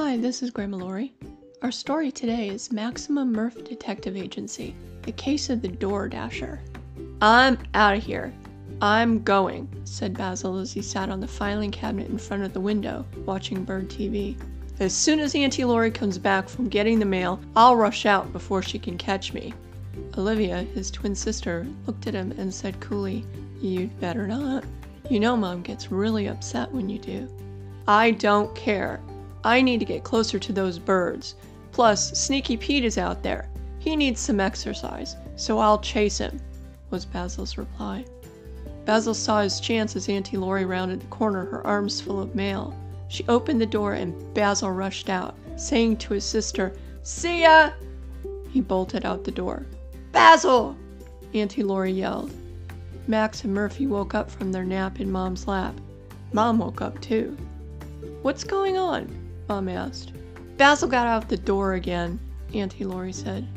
Hi, this is Grandma Lori. Our story today is Maximum Murph Detective Agency, the case of the Door Dasher. "I'm out of here. I'm going," said Basil as he sat on the filing cabinet in front of the window, watching Bird TV. "As soon as Auntie Lori comes back from getting the mail, I'll rush out before she can catch me." Olivia, his twin sister, looked at him and said coolly, "You'd better not. You know Mom gets really upset when you do." "I don't care. I need to get closer to those birds. Plus, Sneaky Pete is out there. He needs some exercise, so I'll chase him," was Basil's reply. Basil saw his chance as Auntie Lori rounded the corner, her arms full of mail. She opened the door and Basil rushed out, saying to his sister, "See ya!" He bolted out the door. "Basil!" Auntie Lori yelled. Max and Murphy woke up from their nap in Mom's lap. Mom woke up too. "What's going on?" Mom asked. "Basil got out the door again," Auntie Lori said.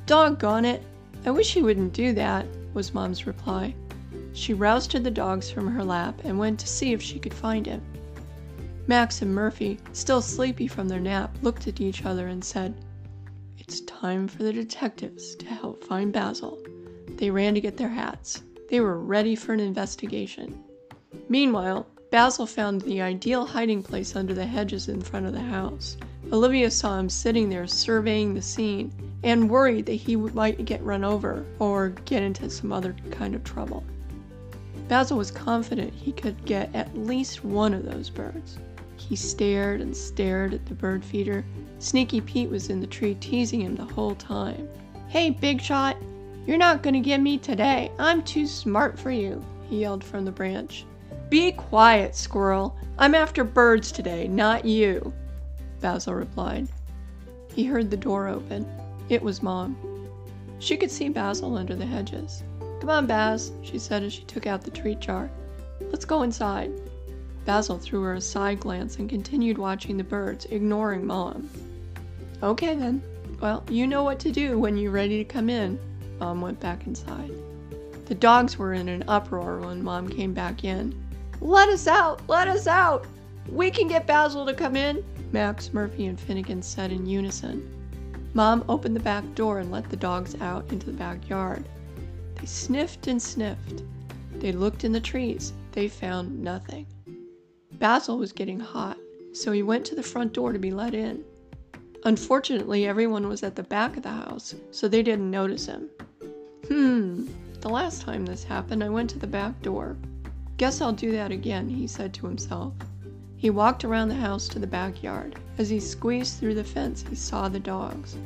"Doggone it! I wish he wouldn't do that," was Mom's reply. She rousted the dogs from her lap and went to see if she could find him. Max and Murphy, still sleepy from their nap, looked at each other and said, "It's time for the detectives to help find Basil." They ran to get their hats. They were ready for an investigation. Meanwhile, Basil found the ideal hiding place under the hedges in front of the house. Olivia saw him sitting there surveying the scene and worried that he might get run over or get into some other kind of trouble. Basil was confident he could get at least one of those birds. He stared and stared at the bird feeder. Sneaky Pete was in the tree teasing him the whole time. "Hey, Big Shot, you're not gonna get me today. I'm too smart for you," he yelled from the branch. "Be quiet, squirrel. I'm after birds today, not you," Basil replied. He heard the door open. It was Mom. She could see Basil under the hedges. "Come on, Baz," she said as she took out the treat jar. "Let's go inside." Basil threw her a side glance and continued watching the birds, ignoring Mom. "Okay then. Well, you know what to do when you're ready to come in." Mom went back inside. The dogs were in an uproar when Mom came back in. "Let us out! Let us out! We can get Basil to come in!" Max, Murphy, and Finnegan said in unison. Mom opened the back door and let the dogs out into the backyard. They sniffed and sniffed. They looked in the trees. They found nothing. Basil was getting hot, so he went to the front door to be let in. Unfortunately, everyone was at the back of the house, so they didn't notice him. The last time this happened, I went to the back door. Guess I'll do that again, he said to himself. He walked around the house to the backyard. As he squeezed through the fence, he saw the dogs.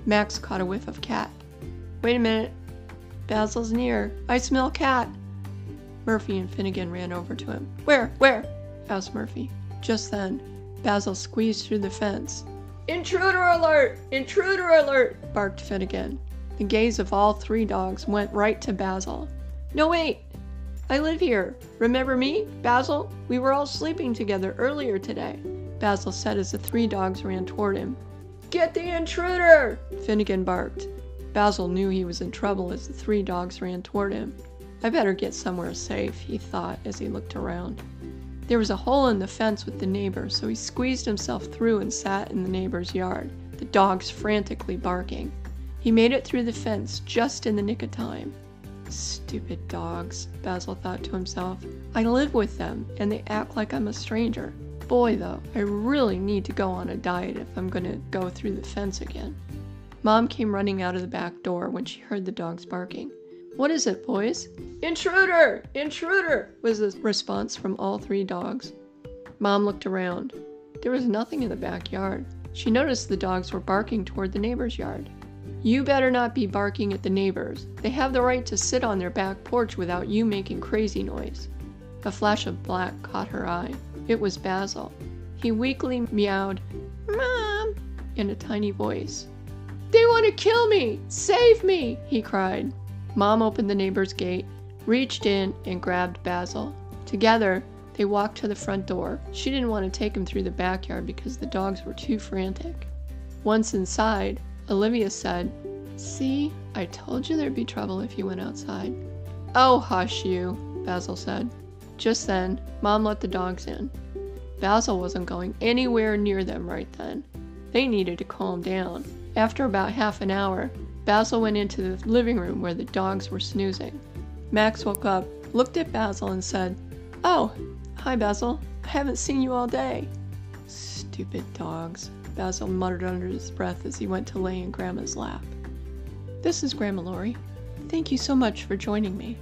Max caught a whiff of cat. "Wait a minute. Basil's near. I smell cat." Murphy and Finnegan ran over to him. Where? Asked Murphy. Just then, Basil squeezed through the fence. "Intruder alert! Intruder alert!" barked Finnegan. The gaze of all three dogs went right to Basil. "No, wait! I live here. Remember me, Basil? We were all sleeping together earlier today," Basil said as the three dogs ran toward him. "Get the intruder!" Finnegan barked. Basil knew he was in trouble as the three dogs ran toward him. "I better get somewhere safe," he thought as he looked around. There was a hole in the fence with the neighbor, so he squeezed himself through and sat in the neighbor's yard, the dogs frantically barking. He made it through the fence just in the nick of time. "Stupid dogs," Basil thought to himself. "I live with them, and they act like I'm a stranger. Boy, though, I really need to go on a diet if I'm going to go through the fence again." Mom came running out of the back door when she heard the dogs barking. "What is it, boys?" "Intruder! Intruder!" was the response from all three dogs. Mom looked around. There was nothing in the backyard. She noticed the dogs were barking toward the neighbor's yard. "You better not be barking at the neighbors. They have the right to sit on their back porch without you making crazy noise." A flash of black caught her eye. It was Basil. He weakly meowed, "Mom," in a tiny voice. "They want to kill me! Save me!" he cried. Mom opened the neighbor's gate, reached in, and grabbed Basil. Together, they walked to the front door. She didn't want to take him through the backyard because the dogs were too frantic. Once inside, Olivia said, "See, I told you there'd be trouble if you went outside." "Oh, hush you," Basil said. Just then, Mom let the dogs in. Basil wasn't going anywhere near them right then. They needed to calm down. After about half an hour, Basil went into the living room where the dogs were snoozing. Max woke up, looked at Basil and said, "Oh, hi Basil. I haven't seen you all day." "Stupid dogs," Basil muttered under his breath as he went to lay in Grandma's lap. This is Grandma Lori. Thank you so much for joining me.